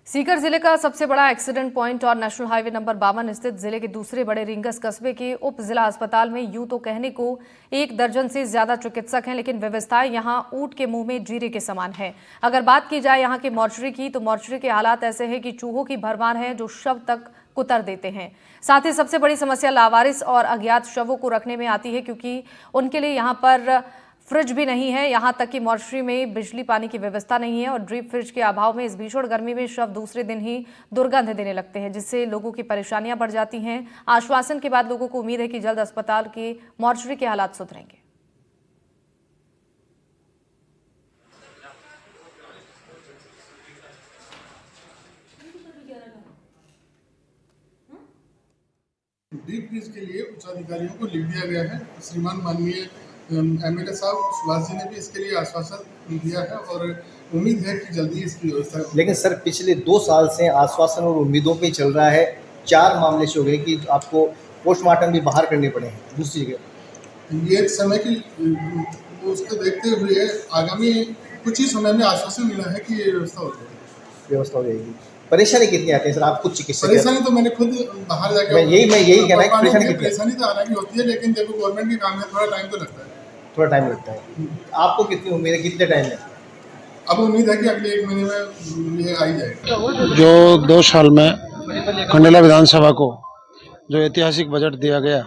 सीकर जिले का सबसे बड़ा एक्सीडेंट पॉइंट और नेशनल हाईवे नंबर 52 स्थित जिले के दूसरे बड़े रिंगस कस्बे के उप जिला अस्पताल में यूं तो कहने को 1 दर्जन से ज्यादा चिकित्सक हैं, लेकिन व्यवस्थाएं यहां ऊंट के मुंह में जीरे के समान है। अगर बात की जाए यहां के मॉर्चरी की, तो मॉर्चरी के हालात ऐसे हैं कि चूहों की भरमार है जो शव तक कुतर देते हैं। साथ ही सबसे बड़ी समस्या लावारिस और अज्ञात शवों को रखने में आती है, क्योंकि उनके लिए यहाँ पर फ्रिज भी नहीं है। यहां तक कि मॉर्चरी में बिजली पानी की व्यवस्था नहीं है और डीप फ्रिज के अभाव में इस भीषण गर्मी में शव दूसरे दिन ही दुर्गंध देने लगते हैं, जिससे लोगों की परेशानियां बढ़ जाती हैं। आश्वासन के बाद लोगों को उम्मीद है कि जल्द अस्पताल के मॉर्चरी के हालात सुधरेंगे। डीप फ्रीज के लिए उच्च अधिकारियों को लिख दिया गया है। श्रीमान माननीय एमएलए साहब सुभाष जी ने भी इसके लिए आश्वासन दिया है और उम्मीद है कि जल्दी इसकी व्यवस्था। लेकिन सर पिछले 2 साल से आश्वासन और उम्मीदों पे चल रहा है। 4 मामले से हो गए कि आपको पोस्टमार्टम भी बाहर करने पड़े हैं दूसरी जगह। ये समय की उसको देखते हुए आगामी कुछ ही समय में आश्वासन मिला है कि ये व्यवस्था हो जाएगी। परेशानी कितनी आती है सर? आप खुद चिकित्सक? परेशानी तो मैंने खुद बाहर जाकर मैं यही कहना है कि परेशानी तो हालांकि होती है, लेकिन देखो गवर्नमेंट के काम है, थोड़ा टाइम तो लगता है। थोड़ा टाइम लगता है। आपको कितनी उम्मीद है, कितने टाइम में? अब उम्मीद है कि अगले 1 महीने में ये आ ही जाएगा। जो 2 साल में खंडेला विधानसभा को जो ऐतिहासिक बजट दिया गया,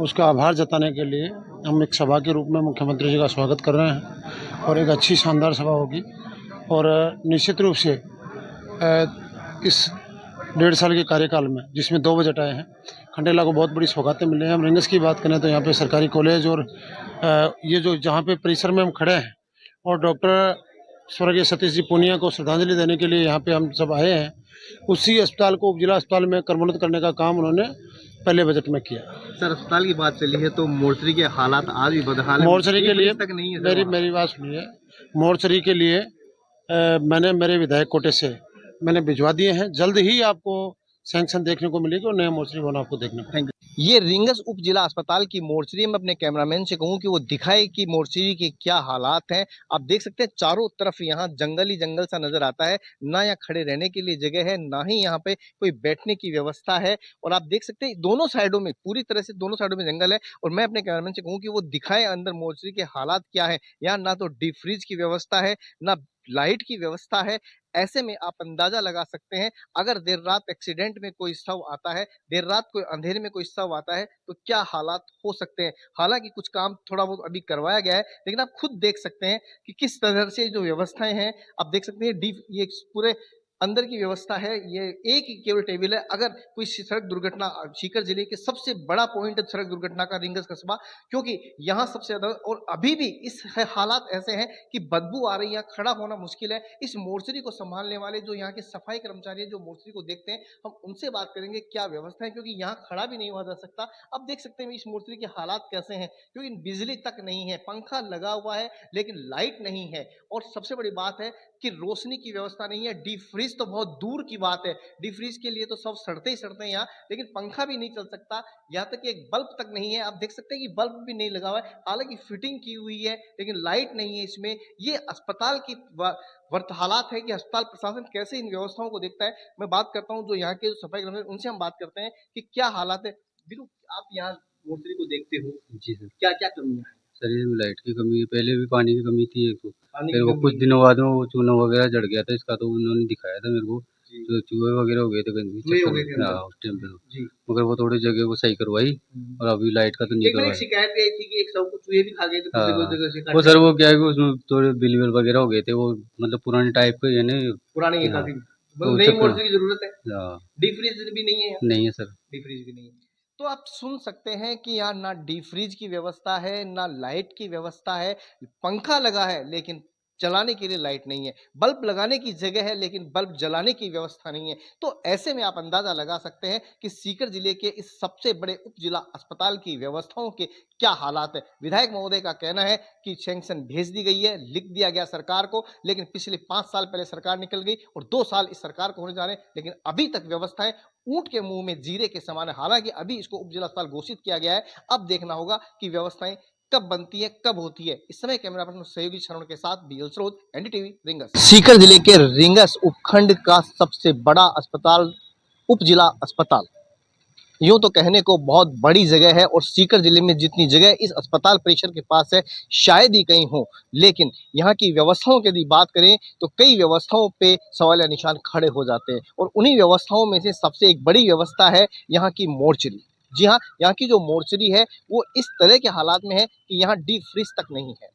उसका आभार जताने के लिए हम एक सभा के रूप में मुख्यमंत्री जी का स्वागत कर रहे हैं और एक अच्छी शानदार सभा होगी। और निश्चित रूप से इस 1.5 साल के कार्यकाल में, जिसमें 2 बजट आए हैं, खंडेला को बहुत बड़ी सौगातें मिली हैं। हम रिंगस की बात करें तो यहाँ पे सरकारी कॉलेज और ये जो जहाँ पे परिसर में हम खड़े हैं और डॉक्टर स्वर्गीय सतीश जी पूनिया को श्रद्धांजलि देने के लिए यहाँ पे हम सब आए हैं, उसी अस्पताल को उपजिला अस्पताल में क्रमोन्नत करने का काम उन्होंने पहले बजट में किया। सर अस्पताल की बात चली है तो मोर्चरी के हालात आज भी बदहाल है। मोर्चरी के लिए तक नहीं है मेरी बात सुनिए। मोर्चरी के लिए मैंने मेरे विधायक कोटे से मैंने भिजवा दिए हैं। जल्द ही आपको सैंक्शन देखने को मिलेगी और नया मोर्चरी भवन आपको देखने को मिलेगा। ये रिंगस उप जिला अस्पताल की मोर्चरी में अपने कैमरामैन से कहूं कि वो दिखाए कि मोर्चरी के क्या हालात हैं। आप देख सकते हैं चारों तरफ यहाँ जंगल ही जंगल सा नजर आता है। ना यहाँ खड़े रहने के लिए जगह है, ना ही यहाँ पे कोई बैठने की व्यवस्था है। और आप देख सकते हैं दोनों साइडों में, पूरी तरह से दोनों साइडों में जंगल है। और मैं अपने कैमरामैन से कहूँ कि वो दिखाए अंदर मोर्चरी के हालात क्या है। यहाँ ना तो डीप फ्रीज की व्यवस्था है, ना लाइट की व्यवस्था है। ऐसे में आप अंदाजा लगा सकते हैं, अगर देर रात एक्सीडेंट में कोई शव आता है, देर रात कोई अंधेरे में कोई शव आता है, तो क्या हालात हो सकते हैं। हालांकि कुछ काम थोड़ा बहुत अभी करवाया गया है, लेकिन आप खुद देख सकते हैं कि किस तरह से जो व्यवस्थाएं हैं। आप देख सकते हैं ये पूरे अंदर की व्यवस्था है। ये एक ही केवल टेबल है। अगर कोई सड़क दुर्घटना, सीकर जिले के सबसे बड़ा पॉइंट है सड़क दुर्घटना का रिंगस कस्बा, क्योंकि यहाँ सबसे ज्यादा, और अभी भी इस हालात ऐसे हैं कि बदबू आ रही है, खड़ा होना मुश्किल है। इस मोर्चरी को संभालने वाले जो यहाँ के सफाई कर्मचारी हैं, जो मोर्चरी को देखते हैं, हम उनसे बात करेंगे क्या व्यवस्था है, क्योंकि यहाँ खड़ा भी नहीं हुआ जा सकता। अब देख सकते हैं इस मोर्चरी के हालात कैसे हैं, क्योंकि बिजली तक नहीं है, पंखा लगा हुआ है लेकिन लाइट नहीं है। और सबसे बड़ी बात है कि रोशनी की व्यवस्था नहीं है। डीप फ्रीज तो बहुत दूर की बात है, डीप फ्रीज के लिए तो सब सड़ते ही सड़ते हैं यहाँ, लेकिन पंखा भी नहीं चल सकता। यहाँ तक कि एक बल्ब तक नहीं है। आप देख सकते हैं कि बल्ब भी नहीं लगा हुआ है, हालांकि फिटिंग की हुई है, लेकिन लाइट नहीं है इसमें। ये अस्पताल की वर्त हालात है कि अस्पताल प्रशासन कैसे इन व्यवस्थाओं को देखता है। मैं बात करता हूँ जो यहाँ के सफाई कर्मचारी, उनसे हम बात करते हैं कि क्या हालात है। बिल्कुल, आप यहाँ मोर्चरी को देखते हो जी सर, क्या क्या कमियां है? सर इसमें लाइट की कमी है, पहले भी पानी की कमी थी एक तो, फिर वो कुछ दिनों बाद में वो चूना वगैरह जड़ गया था इसका, तो उन्होंने दिखाया था मेरे को, तो चूहे वगैरह हो गए थे कहीं उस टाइम पे, मगर वो थोड़ी जगह को सही करवाई और अभी लाइट का तो नहीं करवाया। शिकायत गई थी कि एक सब को चूहे भी खा गए थे। वो सर वो क्या है कि उसमें थोड़े बिल वगैरह हो गए थे, वो मतलब पुराने टाइप के यानी पुरानी है काफी। नई मोर्चरी की जरूरत है। डीप फ्रीज भी नहीं है, नहीं है सर, डीप फ्रीज भी नहीं है। तो आप सुन सकते हैं कि यहाँ ना डीप फ्रीज की व्यवस्था है, ना लाइट की व्यवस्था है। पंखा लगा है लेकिन चलाने के लिए लाइट नहीं है, बल्ब लगाने की जगह है लेकिन बल्ब जलाने की व्यवस्था नहीं है। तो ऐसे में आप अंदाजा लगा सकते हैं कि सीकर जिले के इस सबसे बड़े उप जिला अस्पताल की व्यवस्थाओं के क्या हालात है। विधायक महोदय का कहना है कि सैंक्शन भेज दी गई है, लिख दिया गया सरकार को, लेकिन पिछले 5 साल पहले सरकार निकल गई और 2 साल इस सरकार को होने जा रहे हैं, लेकिन अभी तक व्यवस्थाएं ऊंट के मुंह में जीरे के समान है। हालांकि अभी इसको उप जिला अस्पताल घोषित किया गया है, अब देखना होगा कि व्यवस्थाएं कब बनती है, कब होती है। इस समय कैमरा पर्सन सहयोगी शरण के साथ बीएल स्रोत, एनडीटीवी, रिंगस। सीकर जिले के रिंगस उपखंड का सबसे बड़ा अस्पताल, उप जिला अस्पताल, यूं तो कहने को बहुत बड़ी जगह है और सीकर जिले में जितनी जगह इस अस्पताल परिसर के पास है शायद ही कहीं हो, लेकिन यहाँ की व्यवस्थाओं की यदि बात करें तो कई व्यवस्थाओं पे सवालिया निशान खड़े हो जाते हैं और उन्हीं व्यवस्थाओं में से सबसे एक बड़ी व्यवस्था है यहाँ की मोर्चरी। जी हाँ, यहाँ की जो मोर्चरी है वो इस तरह के हालात में है कि यहाँ डीप फ्रीज तक नहीं है।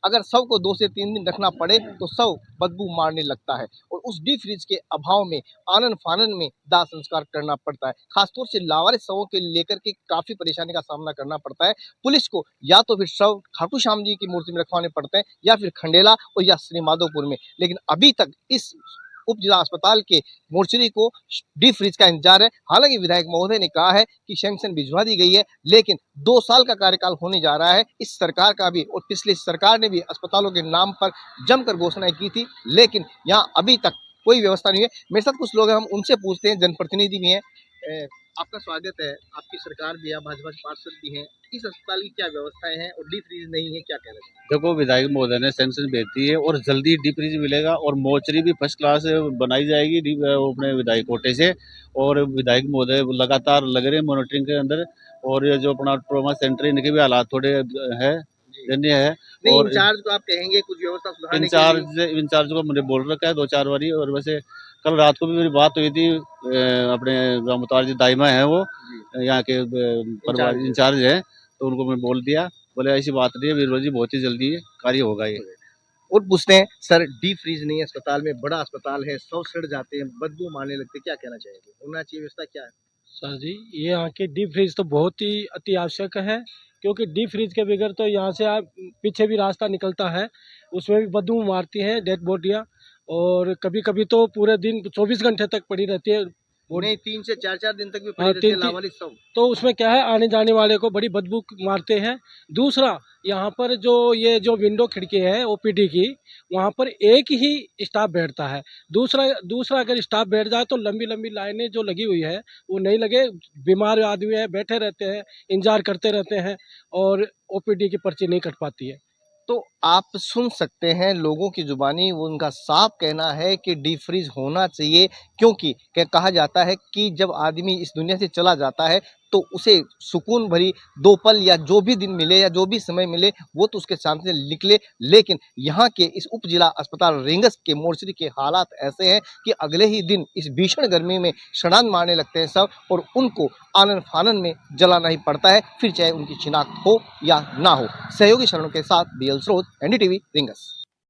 अगर शव को 2 से 3 दिन रखना पड़े तो शव बदबू मारने लगता है और उस डीप फ्रीज के अभाव में आनन फानन में दाह संस्कार करना पड़ता है। खासतौर से लावारिस शवों के लेकर के काफी परेशानी का सामना करना पड़ता है। पुलिस को या तो फिर शव खाटू श्याम जी की मूर्ति में रखवाने पड़ते हैं या फिर खंडेला और या श्री माधोपुर में, लेकिन अभी तक इस उप जिला अस्पताल के मोर्चरी को डीप फ्रीज का इंतजार है। हालांकि विधायक महोदय ने कहा है कि सैंक्शन भिजवा दी गई है, लेकिन 2 साल का कार्यकाल होने जा रहा है इस सरकार का भी और पिछली सरकार ने भी अस्पतालों के नाम पर जमकर घोषणाएं की थी, लेकिन यहाँ अभी तक कोई व्यवस्था नहीं है। मेरे साथ कुछ लोग हैं, हम उनसे पूछते हैं, जनप्रतिनिधि भी हैं। आपका स्वागत है, आपकी सरकार भी है, भाजपा पार्षद भी हैं, इस अस्पताल की क्या व्यवस्थाएं हैं और डीप फ्रीज नहीं है, क्या कहना चाहिए? देखो, विधायक महोदय ने सैंक्शन भेज दी है और जल्दी डीप फ्रीज मिलेगा और मोर्चरी भी फर्स्ट क्लास बनाई जाएगी अपने विधायक कोटे से। और विधायक महोदय लगातार लग रहे हैं मॉनिटरिंग के अंदर और ये जो अपना ट्रॉमा सेंटर, इनके भी हालात थोड़े है दयनीय है। और इंचार्ज को आप कहेंगे कुछ व्यवस्था सुधारने के लिए? इंचार्ज को मैंने बोल रखा है 2-4 बारी। और वैसे कल रात को भी मेरी बात हुई थी, अपने रामतार जी दाइमा है वो यहाँ के परिवार इंचार्ज है, तो उनको मैं बोल दिया, बोले ऐसी बात नहीं है वीरभद्र जी, बहुत ही जल्दी कार्य होगा ये। और पूछते हैं, सर डीप फ्रीज नहीं है अस्पताल में, बड़ा अस्पताल है, शव सड़ जाते हैं, बदबू मारने लगते हैं, क्या कहना चाहेंगे? होना चाहिए व्यवस्था क्या है? सर जी, ये यहाँ की डीप फ्रीज तो बहुत ही अति आवश्यक है, क्योंकि डीप फ्रीज के बगैर तो यहाँ से आप पीछे भी रास्ता निकलता है, उसमें भी बदबू मारती हैं डेड बॉडियाँ, और कभी कभी तो पूरे दिन 24 घंटे तक पड़ी रहती है। नहीं, 3 से 4 दिन तक भी पड़ी रहती है लावारिस शव। तो उसमें क्या है, आने जाने वाले को बड़ी बदबू मारते हैं। दूसरा, यहाँ पर जो विंडो खिड़की है ओपीडी की, वहाँ पर एक ही स्टाफ बैठता है। दूसरा अगर स्टाफ बैठ जाए तो लंबी लंबी लाइनें जो लगी हुई है वो नहीं लगे, बीमार आदमी है बैठे रहते हैं, इंतजार करते रहते हैं और ओपीडी की पर्ची नहीं कट पाती है। तो आप सुन सकते हैं लोगों की जुबानी, वो उनका साफ कहना है कि डीप फ्रीज होना चाहिए, क्योंकि कहा जाता है कि जब आदमी इस दुनिया से चला जाता है तो उसे सुकून भरी 2 पल या जो भी दिन मिले या जो भी समय मिले वो तो उसके सामने निकले, लेकिन यहाँ के इस उप जिला अस्पताल रिंगस के मोर्चरी के हालात ऐसे हैं कि अगले ही दिन इस भीषण गर्मी में छड़ान मारने लगते हैं सब और उनको आनन फानन में जलाना ही पड़ता है, फिर चाहे उनकी शिनाख्त हो या ना हो। सहयोगी शरणों के साथ बीएल स्रोत, एनडीटीवी, रिंगस।